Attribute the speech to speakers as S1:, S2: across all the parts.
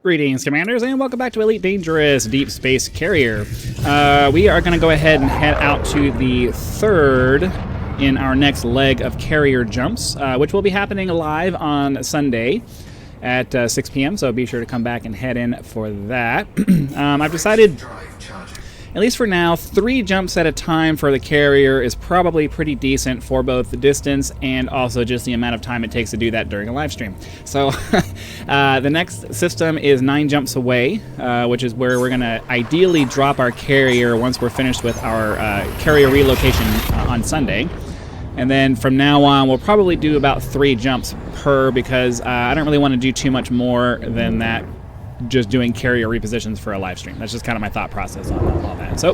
S1: Greetings, Commanders, and welcome back to Elite Dangerous Deep Space Carrier. We are going to go ahead and head out to the third in our next leg of carrier jumps, which will be happening live on Sunday at 6 p.m., so be sure to come back and head in for that. I've decided, at least for now, 3 jumps at a time for the carrier is probably pretty decent for both the distance and also just the amount of time it takes to do that during a live stream. So the next system is 9 jumps away, which is where we're going to ideally drop our carrier once we're finished with our carrier relocation on Sunday. And then from now on, we'll probably do about 3 jumps per, because I don't really want to do too much more than that, just doing carrier repositions for a live stream. That's just kind of my thought process on all that. So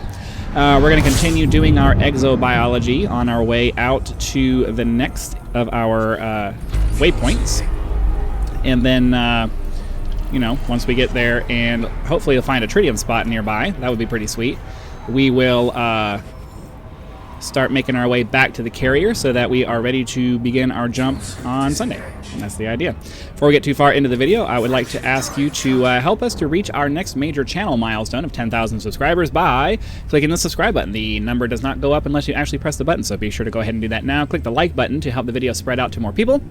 S1: we're going to continue doing our exobiology on our way out to the next of our waypoints. And then, you know, once we get there and hopefully we'll find a tritium spot nearby, that would be pretty sweet, we will start making our way back to the carrier so that we are ready to begin our jump on Sunday. And that's the idea. Before we get too far into the video, I would like to ask you to help us to reach our next major channel milestone of 10,000 subscribers by clicking the subscribe button. The number does not go up unless you actually press the button, so be sure to go ahead and do that now. Click the like button to help the video spread out to more people,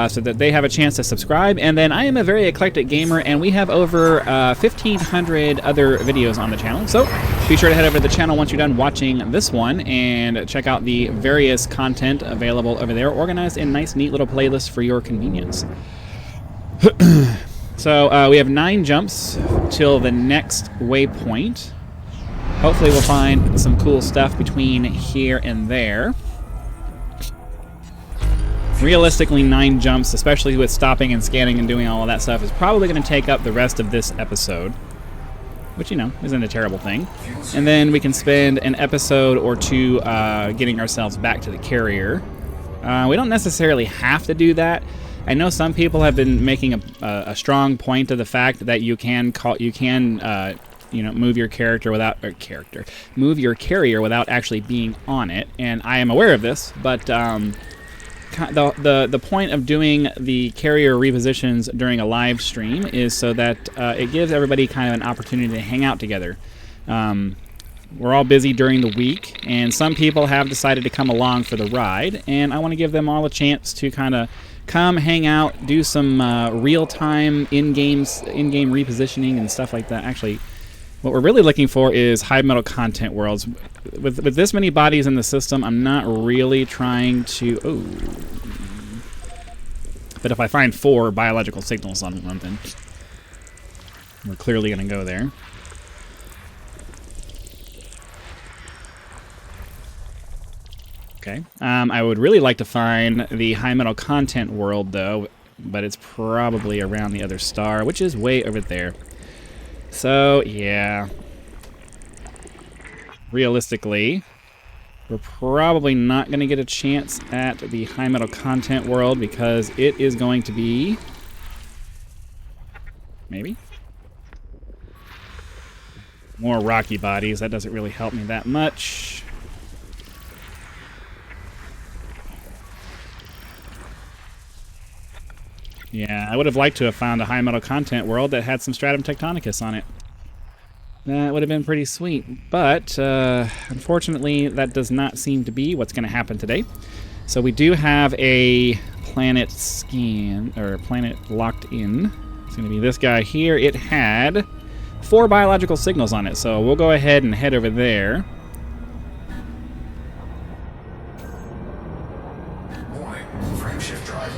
S1: so that they have a chance to subscribe. And then I am a very eclectic gamer, and we have over 1,500 other videos on the channel. So be sure to head over to the channel once you're done watching this one and check out the various content available over there, organized in nice, neat little playlists for your convenience. So we have 9 jumps till the next waypoint. Hopefully we'll find some cool stuff between here and there. Realistically, 9 jumps, especially with stopping and scanning and doing all of that stuff, is probably going to take up the rest of this episode, which, you know, isn't a terrible thing. And then we can spend an episode or 2 getting ourselves back to the carrier. We don't necessarily have to do that. I know some people have been making a strong point of the fact that you can you know, move your character without move your carrier without actually being on it, and I am aware of this, but the point of doing the carrier repositions during a live stream is so that it gives everybody kind of an opportunity to hang out together. We're all busy during the week, and some people have decided to come along for the ride, and I want to give them all a chance to kind of come hang out, do some real-time in-game repositioning and stuff like that. Actually, what we're really looking for is high metal content worlds. With this many bodies in the system, I'm not really trying to... Oh. But if I find 4 biological signals on something, we're clearly going to go there. Okay. I would really like to find the high metal content world, though, but it's probably around the other star, which is way over there. So, yeah. Realistically, we're probably not going to get a chance at the high metal content world because it is going to be... maybe? More rocky bodies. That doesn't really help me that much. Yeah, I would have liked to have found a high metal content world that had some stratum tectonicus on it. That would have been pretty sweet, but unfortunately that does not seem to be what's going to happen today. So we do have a planet scan, or planet locked in. It's going to be this guy here. It had 4 biological signals on it, so we'll go ahead and head over there.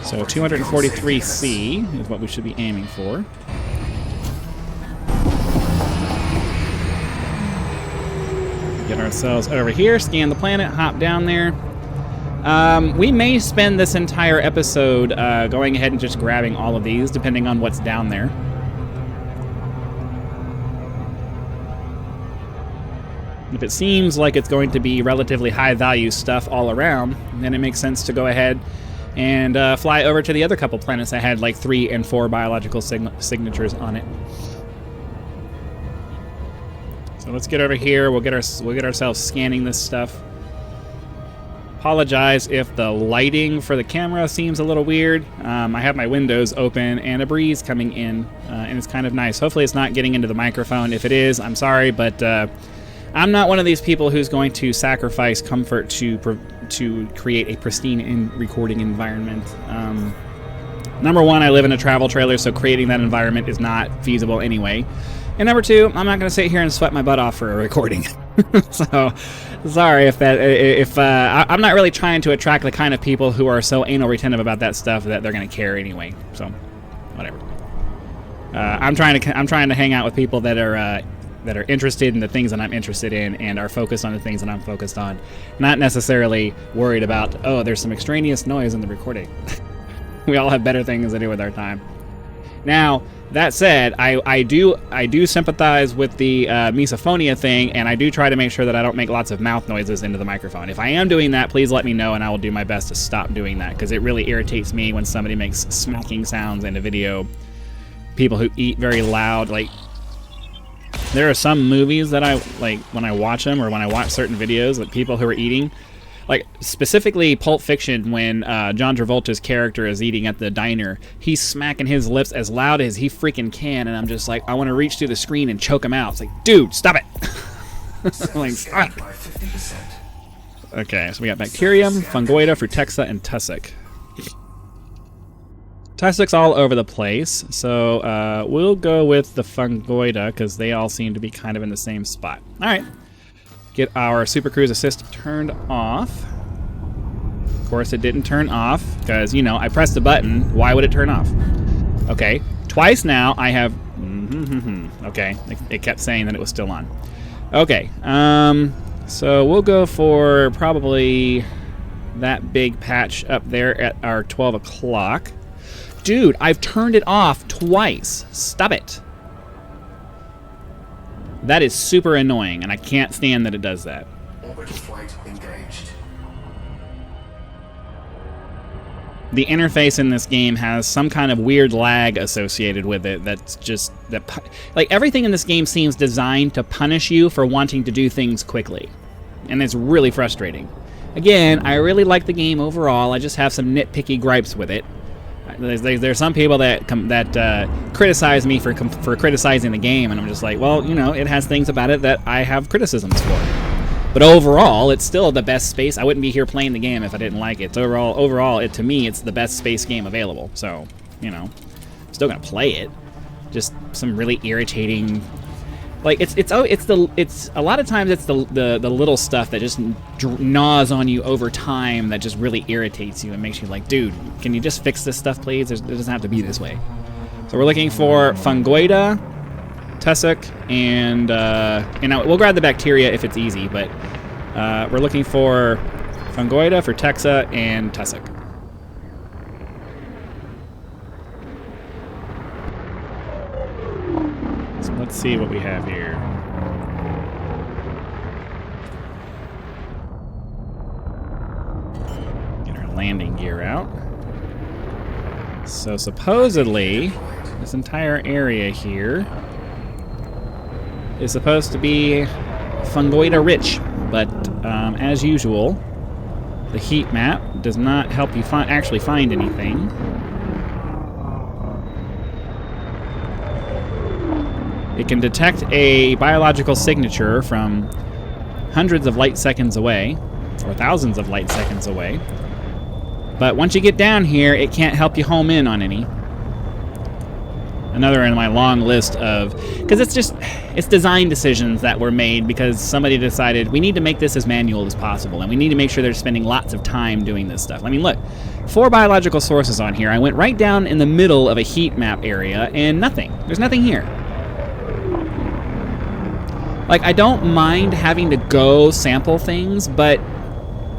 S1: So 243C is what we should be aiming for. Get ourselves over here, scan the planet, hop down there. We may spend this entire episode going ahead and just grabbing all of these, depending on what's down there. If it seems like it's going to be relatively high-value stuff all around, then it makes sense to go ahead and fly over to the other couple planets that had like 3 and 4 biological signatures on it. So let's get over here. We'll get ourselves scanning this stuff. Apologize if the lighting for the camera seems a little weird. I have my windows open and a breeze coming in, and it's kind of nice. Hopefully it's not getting into the microphone. If it is, I'm sorry, but I'm not one of these people who's going to sacrifice comfort to create a pristine recording environment. Number one, I live in a travel trailer, so creating that environment is not feasible anyway. And number two, I'm not going to sit here and sweat my butt off for a recording. So, sorry if I'm not really trying to attract the kind of people who are so anal retentive about that stuff that they're going to care anyway. So, whatever. I'm trying to hang out with people that are interested in the things that I'm interested in and are focused on the things that I'm focused on, not necessarily worried about, oh, there's some extraneous noise in the recording. We all have better things to do with our time. Now, that said, I do sympathize with the misophonia thing, and I do try to make sure that I don't make lots of mouth noises into the microphone. If I am doing that, please let me know, and I will do my best to stop doing that, because it really irritates me when somebody makes smacking sounds in a video. People who eat very loud, like, there are some movies that I like when I watch them, or when I watch certain videos, like people who are eating. Like, specifically Pulp Fiction, when John Travolta's character is eating at the diner, he's smacking his lips as loud as he freaking can, and I'm just like, I want to reach through the screen and choke him out. It's like, dude, stop it! Like, stop. Okay, so we got Bacterium, Fungoida, Frutexa, and Tussock. Tussock's all over the place, so we'll go with the Fungoida, because they all seem to be kind of in the same spot. Alright. Get our Super Cruise Assist turned off. Of course, it didn't turn off because, you know, I pressed the button. Why would it turn off? Okay, twice now I have... Okay, it kept saying that it was still on. Okay, so we'll go for probably that big patch up there at our 12 o'clock. Dude, I've turned it off twice. Stop it. That is super annoying, and I can't stand that it does that.
S2: Orbital flight engaged.
S1: The interface in this game has some kind of weird lag associated with it that's just... like, everything in this game seems designed to punish you for wanting to do things quickly. And it's really frustrating. Again, I really like the game overall, I just have some nitpicky gripes with it. There's some people that criticize me for criticizing the game, and I'm just like, well, you know, it has things about it that I have criticisms for. But overall, it's still the best space. I wouldn't be here playing the game if I didn't like it. So overall, to me, it's the best space game available. So, you know, I'm still gonna play it. Just some really irritating. Like it's a lot of times it's the little stuff that just gnaws on you over time that just really irritates you and makes you like, dude, can you just fix this stuff, please? It doesn't have to be this way. So we're looking for Fungoida, Tussock, and we'll grab the Bacteria if it's easy, but we're looking for Fungoida, Frutexa, and Tussock. Let's see what we have here. Get our landing gear out. So supposedly, this entire area here is supposed to be Fungoida rich, but as usual, the heat map does not help you actually find anything. It can detect a biological signature from hundreds of light seconds away, or thousands of light seconds away. But once you get down here, it can't help you home in on any. Another in my long list of... because it's design decisions that were made because somebody decided we need to make this as manual as possible, and we need to make sure they're spending lots of time doing this stuff. I mean, look, 4 biological sources on here. I went right down in the middle of a heat map area, and nothing. There's nothing here. Like, I don't mind having to go sample things, but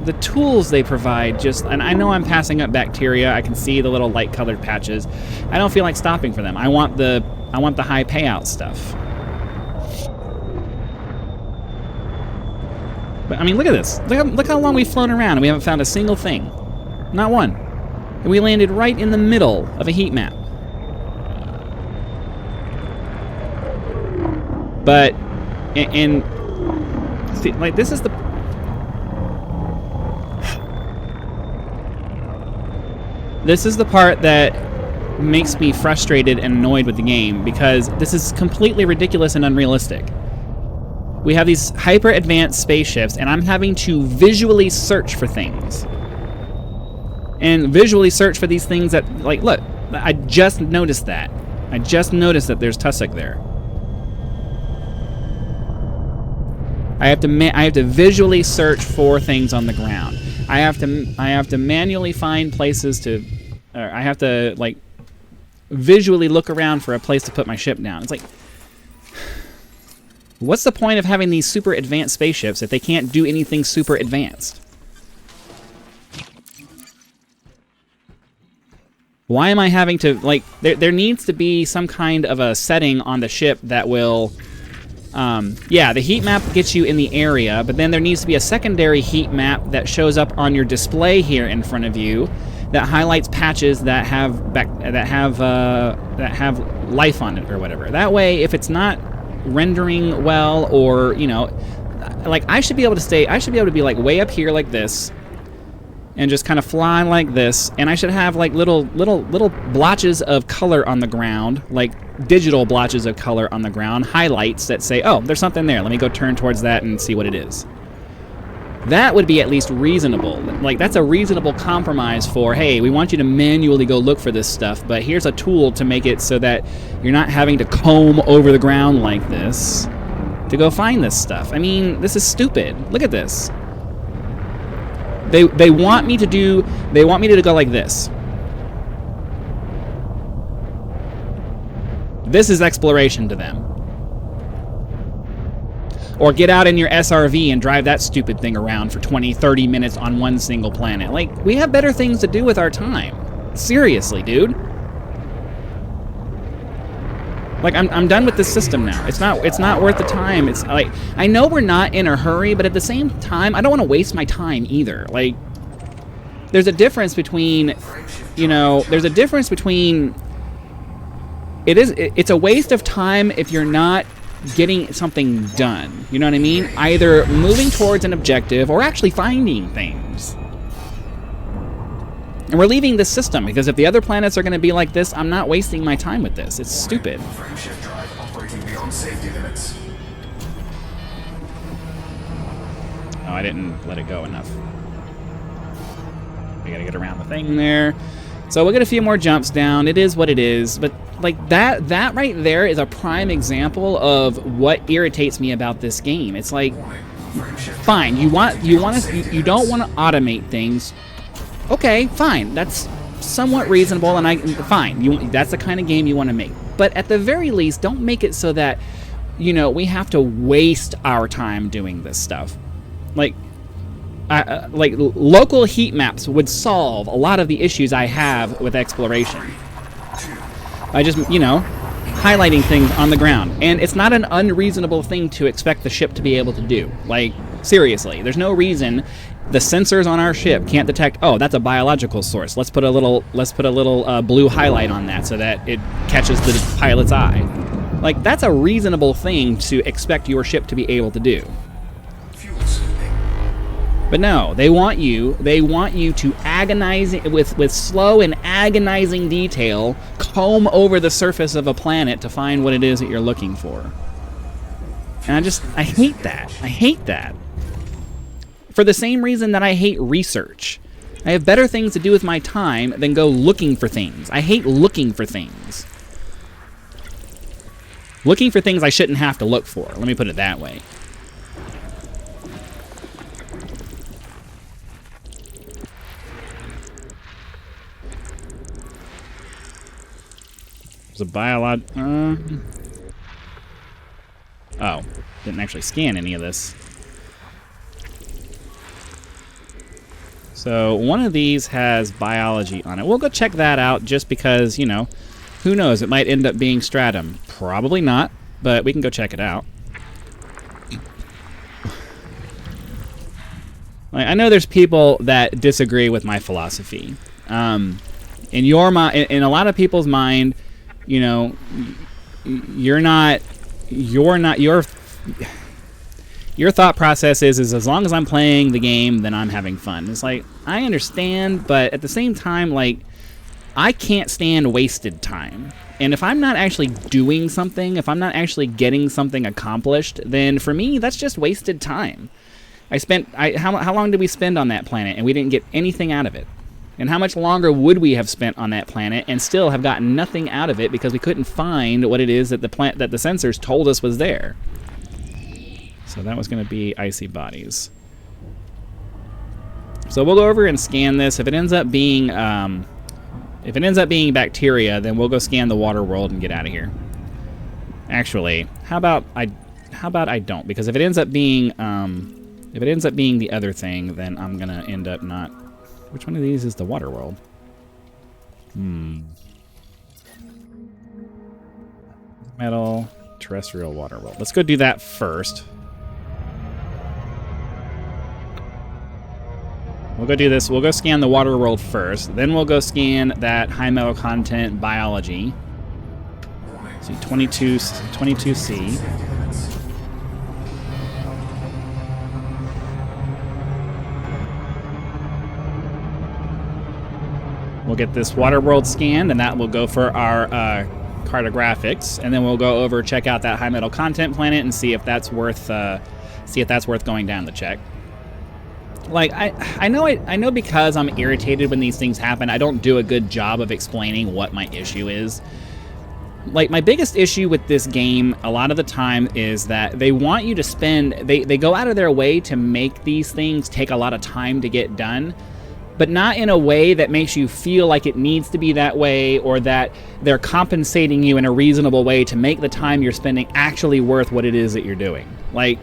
S1: the tools they provide just... and I know I'm passing up Bacteria. I can see the little light-colored patches. I don't feel like stopping for them. I want the high payout stuff. But, I mean, look at this. Look how long we've flown around and we haven't found a single thing. Not one. And we landed right in the middle of a heat map. But... and see, like, this is the... This is the part that makes me frustrated and annoyed with the game, because this is completely ridiculous and unrealistic. We have these hyper advanced spaceships, and I'm having to visually search for things. And visually search for these things that, like, look, I just noticed that. I just noticed that there's Tussock there. I have to visually search for things on the ground. I have to manually find places to, or I have to, like, visually look around for a place to put my ship down. It's like, what's the point of having these super advanced spaceships if they can't do anything super advanced? Why am I having to, like, there needs to be some kind of a setting on the ship that will, yeah, the heat map gets you in the area, but then there needs to be a secondary heat map that shows up on your display here in front of you that highlights patches that have life on it or whatever. That way, if it's not rendering well, or, you know, like, I should be able to be like way up here like this, and just kind of fly like this, and I should have like little blotches of color on the ground, like digital blotches of color on the ground, highlights that say, oh, there's something there, let me go turn towards that and see what it is. That would be at least reasonable. Like, that's a reasonable compromise for, hey, we want you to manually go look for this stuff, but here's a tool to make it so that you're not having to comb over the ground like this to go find this stuff. I mean, this is stupid. Look at this. They want me to go like this. This is exploration to them. Or get out in your SRV and drive that stupid thing around for 20, 30 minutes on one single planet. Like, we have better things to do with our time. Seriously, dude. Like, I'm done with this system now. It's not worth the time. It's like, I know we're not in a hurry, but at the same time, I don't want to waste my time either. Like, there's a difference between, you know, it's a waste of time if you're not getting something done. You know what I mean? Either moving towards an objective or actually finding things. And we're leaving this system, because if the other planets are going to be like this, I'm not wasting my time with this. It's stupid.
S2: Frameshift drive operating beyond safety limits.
S1: Oh, I didn't let it go enough. We gotta get around the thing there. So we'll get a few more jumps down. It is what it is. But like that right there is a prime example of what irritates me about this game. It's like, fine, you don't want to automate things. Okay, fine. That's somewhat reasonable, and fine. That's the kind of game you want to make. But at the very least, don't make it so that, you know, we have to waste our time doing this stuff. Like local heat maps would solve a lot of the issues I have with exploration. By just, you know, highlighting things on the ground. And it's not an unreasonable thing to expect the ship to be able to do. Like, seriously, there's no reason the sensors on our ship can't detect, oh, that's a biological source. Let's put a little blue highlight on that so that it catches the pilot's eye. Like, that's a reasonable thing to expect your ship to be able to do. But no, they want you to agonize with slow and agonizing detail, comb over the surface of a planet to find what it is that you're looking for. And I hate that. I hate that. For the same reason that I hate research. I have better things to do with my time than go looking for things. I hate looking for things. Looking for things I shouldn't have to look for. Let me put it that way. There's a oh, didn't actually scan any of this. So one of these has biology on it. We'll go check that out just because, you know, who knows? It might end up being stratum. Probably not, but we can go check it out. Like, I know there's people that disagree with my philosophy. In a lot of people's mind, you know, your thought process is as long as I'm playing the game, then I'm having fun. It's like, I understand, but at the same time, like, I can't stand wasted time. And if I'm not actually doing something, if I'm not actually getting something accomplished, then for me, that's just wasted time. How long did we spend on that planet and we didn't get anything out of it? And how much longer would we have spent on that planet and still have gotten nothing out of it because we couldn't find what it is that the sensors told us was there? So that was going to be icy bodies. So we'll go over and scan this. If it ends up being bacteria, then we'll go scan the water world and get out of here. Actually, how about I don't? Because if it ends up being the other thing, then I'm gonna end up not. Which one of these is the water world? Metal, terrestrial, water world. Let's go do that first. We'll go do this. We'll go scan the water world first. Then we'll go scan that high metal content biology. See, 22C. We'll get this water world scanned, and that will go for our cartographics. And then we'll go over, check out that high metal content planet, and see if that's worth going down the check. Like, I know because I'm irritated when these things happen, I don't do a good job of explaining what my issue is. Like, my biggest issue with this game a lot of the time is that they want you to spend, they go out of their way to make these things take a lot of time to get done, but not in a way that makes you feel like it needs to be that way, or that they're compensating you in a reasonable way to make the time you're spending actually worth what it is that you're doing. Like,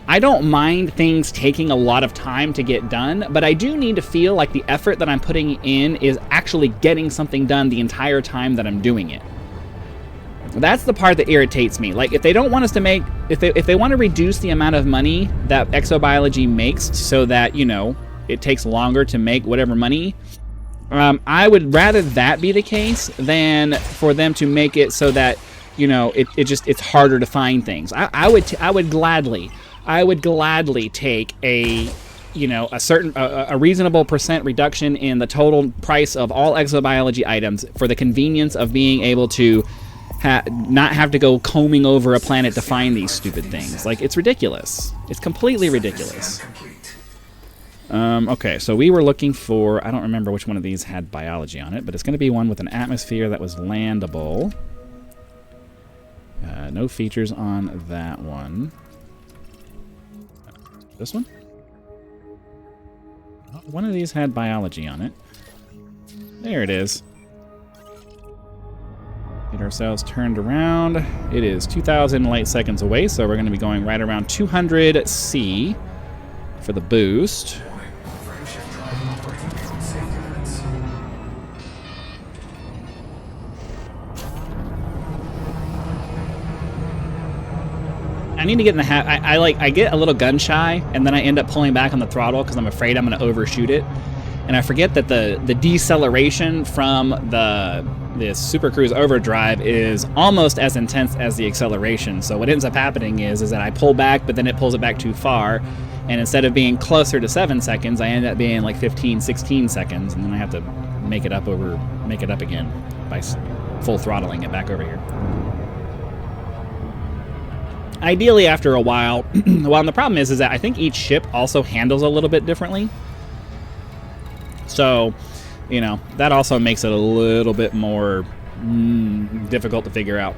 S1: I don't mind things taking a lot of time to get done, but I do need to feel like the effort that I'm putting in is actually getting something done the entire time that I'm doing it. That's the part that irritates me. Like, if they don't want us to make, if they want to reduce the amount of money that exobiology makes so that, you know, it takes longer to make whatever money, I would rather that be the case than for them to make it so that, you know, it's harder to find things. I would gladly take a reasonable % reduction in the total price of all exobiology items for the convenience of being able to not have to go combing over a planet to find these stupid things. Like, it's ridiculous. It's completely ridiculous. Okay, so we were looking for, I don't remember which one of these had biology on it, but it's going to be one with an atmosphere that was landable. No features on that one. This one? One of these had biology on it. There it is. Get ourselves turned around. It is 2,000 light seconds away, so we're going to be going right around 200 C for the boost. I need to get in the habit. I get a little gun shy, and then I end up pulling back on the throttle because I'm afraid I'm going to overshoot it. And I forget that the deceleration from the Super Cruise Overdrive is almost as intense as the acceleration. So what ends up happening is that I pull back, but then it pulls it back too far. And instead of being closer to 7 seconds, I end up being like 15, 16 seconds, and then I have to make it up again by full throttling it back over here. Ideally, after a while, well, and the problem is that I think each ship also handles a little bit differently. So, you know, that also makes it a little bit more difficult to figure out.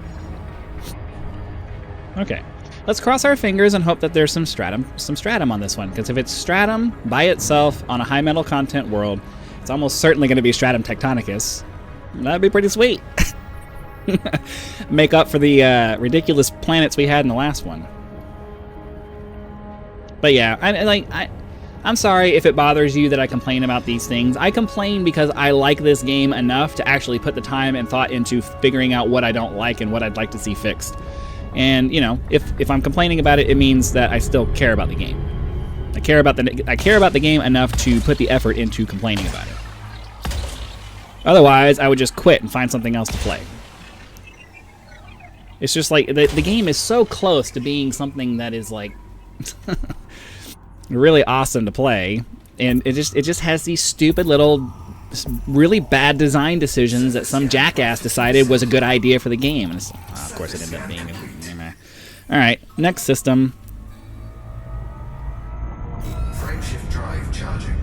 S1: Okay, let's cross our fingers and hope that there's some stratum on this one, because if it's stratum by itself on a high metal content world, it's almost certainly going to be stratum tectonicus. That'd be pretty sweet. Make up for the ridiculous planets we had in the last one. But yeah, I'm sorry if it bothers you that I complain about these things. I complain because I like this game enough to actually put the time and thought into figuring out what I don't like and what I'd like to see fixed. And, you know, if I'm complaining about it, it means that I still care about the game. I care about the game enough to put the effort into complaining about it. Otherwise, I would just quit and find something else to play. It's just like the game is so close to being something that is like really awesome to play, and it just has these stupid little really bad design decisions that some jackass decided was a good idea for the game. And of course, it ended up being. All right, next system.
S2: Frameshift drive charging.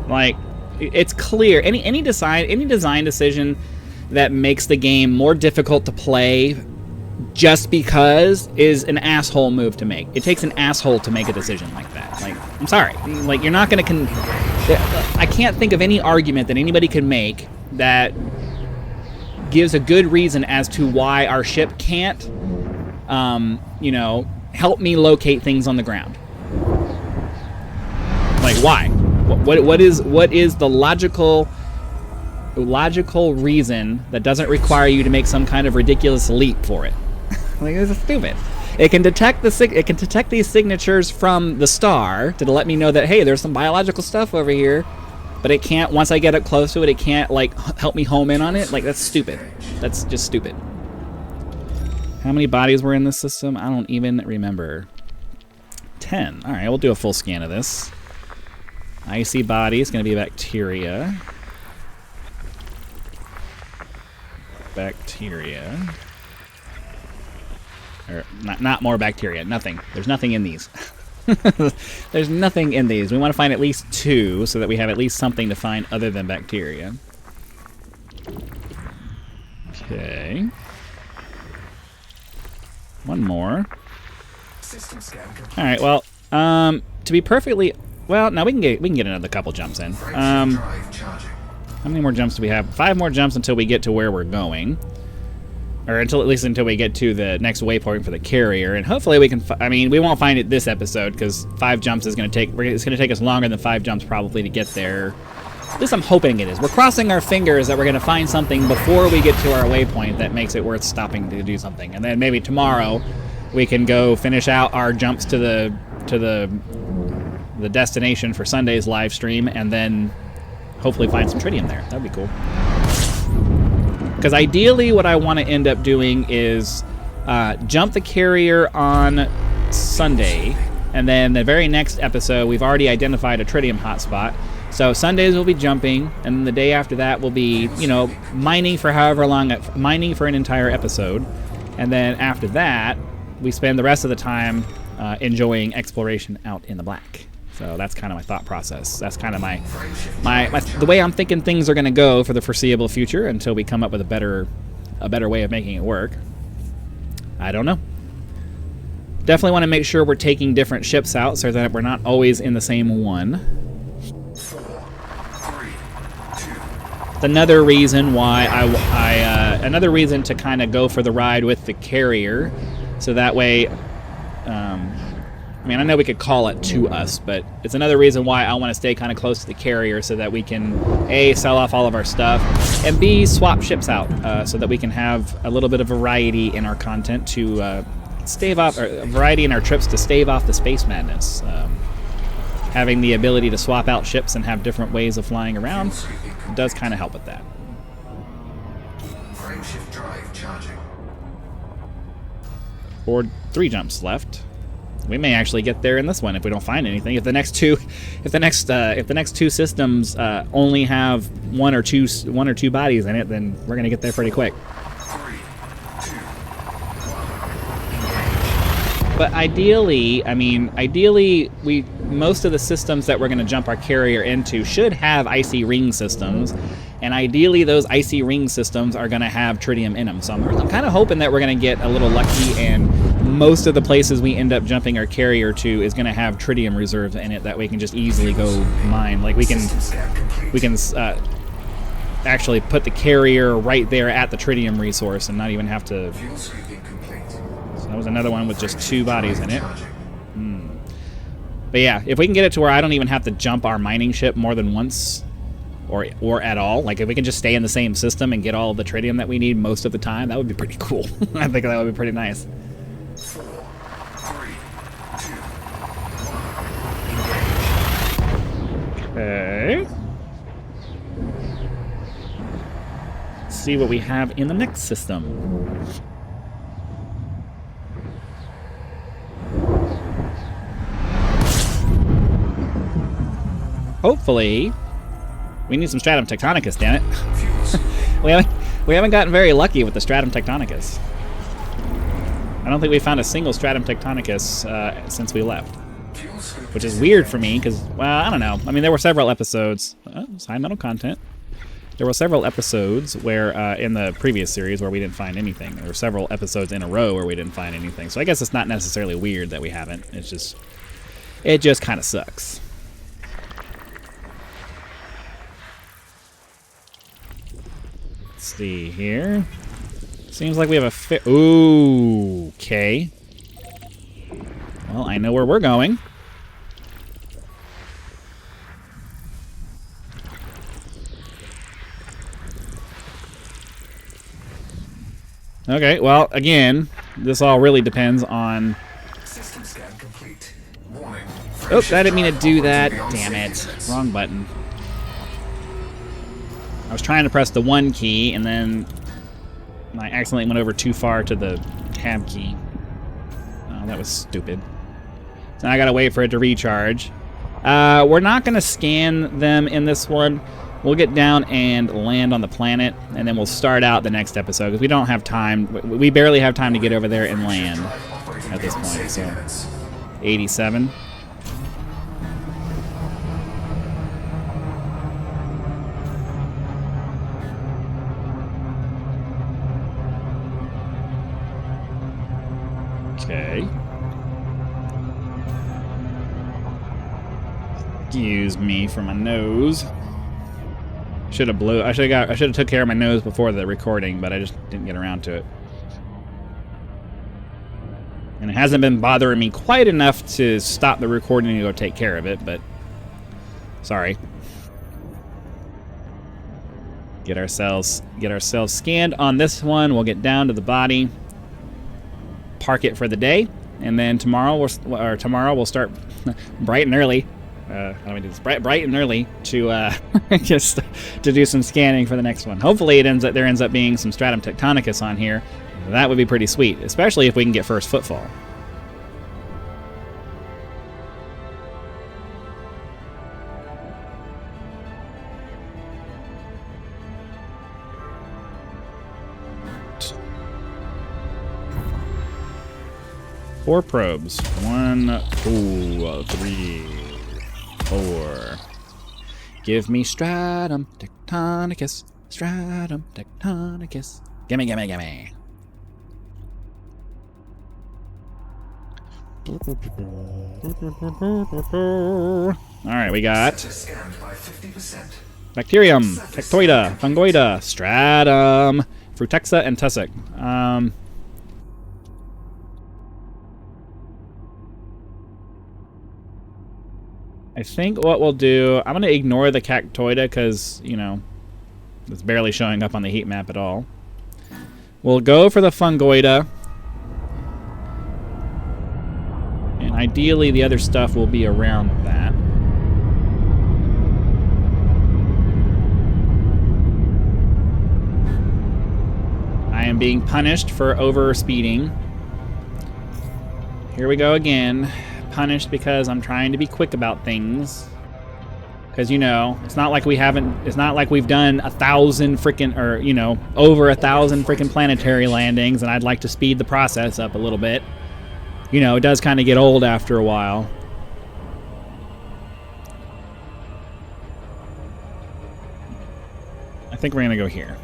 S1: Like, it's clear. Any design decision that makes the game more difficult to play just because is an asshole move to make. It takes an asshole to make a decision like that. Like, I'm sorry. Like, you're not going to... I can't think of any argument that anybody can make that gives a good reason as to why our ship can't, you know, help me locate things on the ground. Like, why? What is the logical reason that doesn't require you to make some kind of ridiculous leap for it? Like, this is stupid. It can detect these signatures from the star to let me know that, hey, there's some biological stuff over here, but it can't, once I get up close to it, it can't, like, help me home in on it. Like, that's stupid. That's just stupid. How many bodies were in this system? I don't even remember. 10. All right, we'll do a full scan of this. Icy body is going to be bacteria. Bacteria. Or not more bacteria. Nothing. There's nothing in these. There's nothing in these. We want to find at least 2 so that we have at least something to find other than bacteria. Okay. One more.
S2: System scan complete.
S1: All right. Well, to be perfectly well, now we can get another couple jumps in.
S2: Drive charging.
S1: How many more jumps do we have? 5 more jumps until we get to where we're going. Or at least until we get to the next waypoint for the carrier. And hopefully we can... I mean, we won't find it this episode because 5 jumps is going to take... It's going to take us longer than 5 jumps probably to get there. At least I'm hoping it is. We're crossing our fingers that we're going to find something before we get to our waypoint that makes it worth stopping to do something. And then maybe tomorrow we can go finish out our jumps to the destination for Sunday's live stream and then hopefully find some tritium there. That'd be cool. Because ideally what I want to end up doing is jump the carrier on Sunday, and then the very next episode we've already identified a tritium hotspot. So Sundays we'll be jumping, and the day after that we'll be, you know, mining for however long, mining for an entire episode. And then after that, we spend the rest of the time enjoying exploration out in the black. So that's kind of my thought process. That's kind of my the way I'm thinking things are going to go for the foreseeable future until we come up with a better way of making it work. I don't know. Definitely want to make sure we're taking different ships out so that we're not always in the same one.
S2: 4, 3, 2.
S1: It's another reason why another reason to kind of go for the ride with the carrier, so that way. I mean, I know we could call it to us, but it's another reason why I want to stay kind of close to the carrier so that we can, A, sell off all of our stuff, and B, swap ships out so that we can have a little bit of variety in our content to stave off, or variety in our trips to stave off the space madness. Having the ability to swap out ships and have different ways of flying around does kind of help with that.
S2: Frameshift drive charging.
S1: Or 3 jumps left. We may actually get there in this one if we don't find anything. If the next two systems only have one or two bodies in it, then we're gonna get there pretty quick.
S2: 3, 2, 1.
S1: But ideally, most of the systems that we're gonna jump our carrier into should have icy ring systems, and ideally those icy ring systems are gonna have tritium in them. So I'm kind of hoping that we're gonna get a little lucky and most of the places we end up jumping our carrier to is going to have tritium reserves in it that we can just easily go mine. Like we can actually put the carrier right there at the tritium resource and not even have to. So that was another one with just 2 bodies in it. But yeah, if we can get it to where I don't even have to jump our mining ship more than once or at all, like if we can just stay in the same system and get all of the tritium that we need most of the time, that would be pretty cool. I think that would be pretty nice.
S2: 4, 3, 2, 1.
S1: Okay. Let's see what we have in the next system. hopefully, we need some Stratum Tectonicus, damn it.
S2: Fuel seal.
S1: We haven't gotten very lucky with the Stratum Tectonicus. I don't think we found a single Stratum Tectonicus since we left.
S2: Fuel scoop
S1: Which is weird for me, because, well, I don't know. I mean, there were several episodes. It's high metal content. There were several episodes where, in the previous series, where we didn't find anything. There were several episodes in a row where we didn't find anything. So I guess it's not necessarily weird that we haven't. It just kind of sucks. Let's see here. Seems like we have a ooh, okay. Well, I know where we're going. Okay, well, again, this all really depends on...
S2: System scan complete. Warning.
S1: Oh, I didn't mean to do that. Damn it. Wrong button. I was trying to press the 1 key, and then I accidentally went over too far to the tab key. Oh, that was stupid. So now I gotta wait for it to recharge. We're not gonna scan them in this one. We'll get down and land on the planet, and then we'll start out the next episode, because we don't have time. We barely have time to get over there and land at this point, so... 87. Okay. Excuse me for my nose. I should have took care of my nose before the recording, but I just didn't get around to it. And it hasn't been bothering me quite enough to stop the recording and go take care of it, but sorry. Get ourselves scanned on this one. We'll get down to the body, park it for the day, and then tomorrow we'll start bright and early. How do we do this? Bright and early to just to do some scanning for the next one. Hopefully, there ends up being some Stratum Tectonicus on here. That would be pretty sweet, especially if we can get first footfall. Four probes. 1, 2, 3, 4. Give me Stratum Tectonicus. Stratum Tectonicus. Gimme, gimme, gimme. Alright, we got
S2: Scanned by 50%.
S1: Bacterium, Tectoida, Fungoida, Stratum, Frutexa, and Tussock. I think what we'll do, I'm going to ignore the Cactoida because, you know, it's barely showing up on the heat map at all. We'll go for the Fungoida. And ideally the other stuff will be around that. I am being punished for over-speeding. Here we go again. Punished because I'm trying to be quick about things. Because, you know, it's not like we've done 1,000 freaking, or, you know, over 1,000 freaking planetary landings, and I'd like to speed the process up a little bit. You know, it does kind of get old after a while. I think we're going to go here.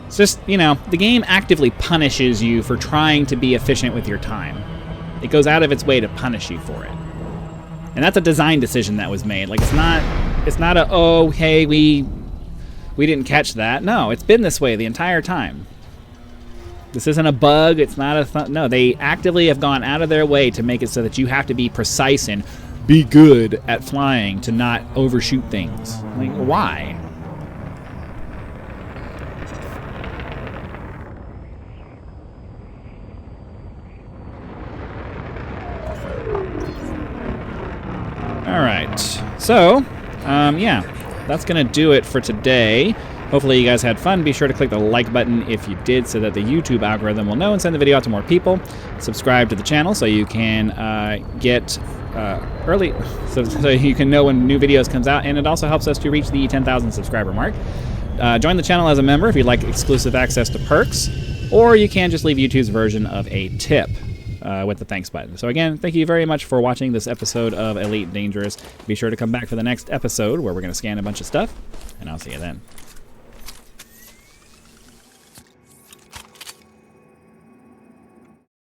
S1: It's just, you know, the game actively punishes you for trying to be efficient with your time. It goes out of its way to punish you for it. And that's a design decision that was made. Like, it's not a, oh, hey, we didn't catch that. No, it's been this way the entire time. This isn't a bug. It's not a... No, they actively have gone out of their way to make it so that you have to be precise and be good at flying to not overshoot things. Like, why? Alright, so, yeah, that's going to do it for today. Hopefully you guys had fun. Be sure to click the like button if you did so that the YouTube algorithm will know and send the video out to more people. Subscribe to the channel so you can get early, so you can know when new videos comes out, and it also helps us to reach the 10,000 subscriber mark. Join the channel as a member if you'd like exclusive access to perks, or you can just leave YouTube's version of a tip with the thanks button. So again, thank you very much for watching this episode of Elite Dangerous. Be sure to come back for the next episode where we're going to scan a bunch of stuff, and I'll see you then.